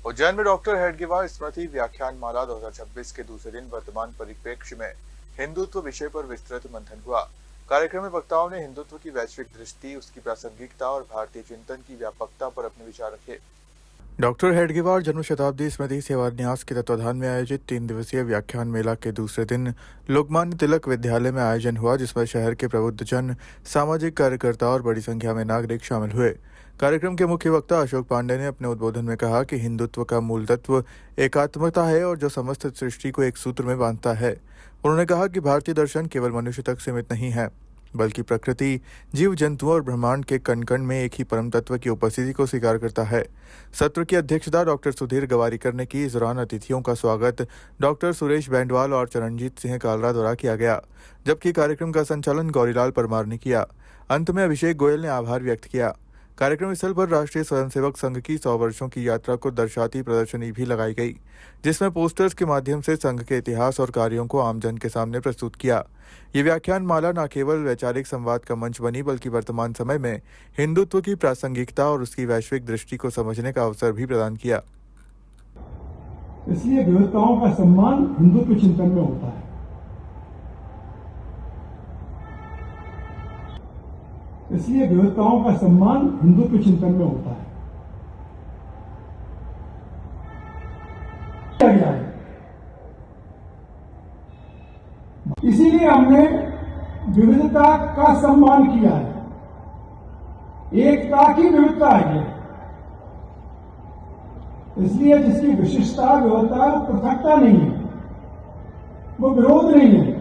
उज्जैन में डॉक्टर हेडगेवार स्मृति व्याख्यान माला 2026 के दूसरे दिन वर्तमान परिप्रेक्ष्य में हिंदुत्व विषय पर विस्तृत मंथन हुआ। कार्यक्रम में वक्ताओं ने हिंदुत्व की वैश्विक दृष्टि, उसकी प्रासंगिकता और भारतीय चिंतन की व्यापकता पर अपने विचार रखे। डॉक्टर हेडगेवार जन्म शताब्दी स्मृति सेवान्यास के तत्वाधान में आयोजित 3 दिवसीय व्याख्यान मेला के दूसरे दिन लोकमान्य तिलक विद्यालय में आयोजन हुआ, जिसमें शहर के प्रबुद्धजन, सामाजिक कार्यकर्ता और बड़ी संख्या में नागरिक शामिल हुए। कार्यक्रम के मुख्य वक्ता अशोक पांडे ने अपने उद्बोधन में कहा कि हिंदुत्व का मूल तत्व एकात्मता है और जो समस्त सृष्टि को एक सूत्र में बांधता है। उन्होंने कहा कि भारतीय दर्शन केवल मनुष्य तक सीमित नहीं है, बल्कि प्रकृति, जीव जंतुओं और ब्रह्मांड के कण कण में एक ही परम तत्व की उपस्थिति को स्वीकार करता है। सत्र की अध्यक्षता डॉक्टर सुधीर गवारीकर ने की। इस दौरान अतिथियों का स्वागत डॉक्टर सुरेश बैंडवाल और चरणजीत सिंह कालरा द्वारा किया गया, जबकि कार्यक्रम का संचालन गौरीलाल परमार ने किया। अंत में अभिषेक गोयल ने आभार व्यक्त किया। कार्यक्रम स्थल पर राष्ट्रीय स्वयंसेवक संघ की 100 वर्षों की यात्रा को दर्शाती प्रदर्शनी भी लगाई गई, जिसमें पोस्टर्स के माध्यम से संघ के इतिहास और कार्यों को आमजन के सामने प्रस्तुत किया। ये व्याख्यान माला न केवल वैचारिक संवाद का मंच बनी, बल्कि वर्तमान समय में हिंदुत्व की प्रासंगिकता और उसकी वैश्विक दृष्टि को समझने का अवसर भी प्रदान किया। इसलिए विविधताओं का सम्मान हिंदुत्व चिंतन में होता है। इसलिए विविधताओं का सम्मान हिंदुत्व चिंतन में होता है। इसीलिए हमने विविधता का सम्मान किया है। एकता की विविधता है। इसलिए जिसकी विशिष्टता, विविधता, पृथकता नहीं है, वो विरोध नहीं है।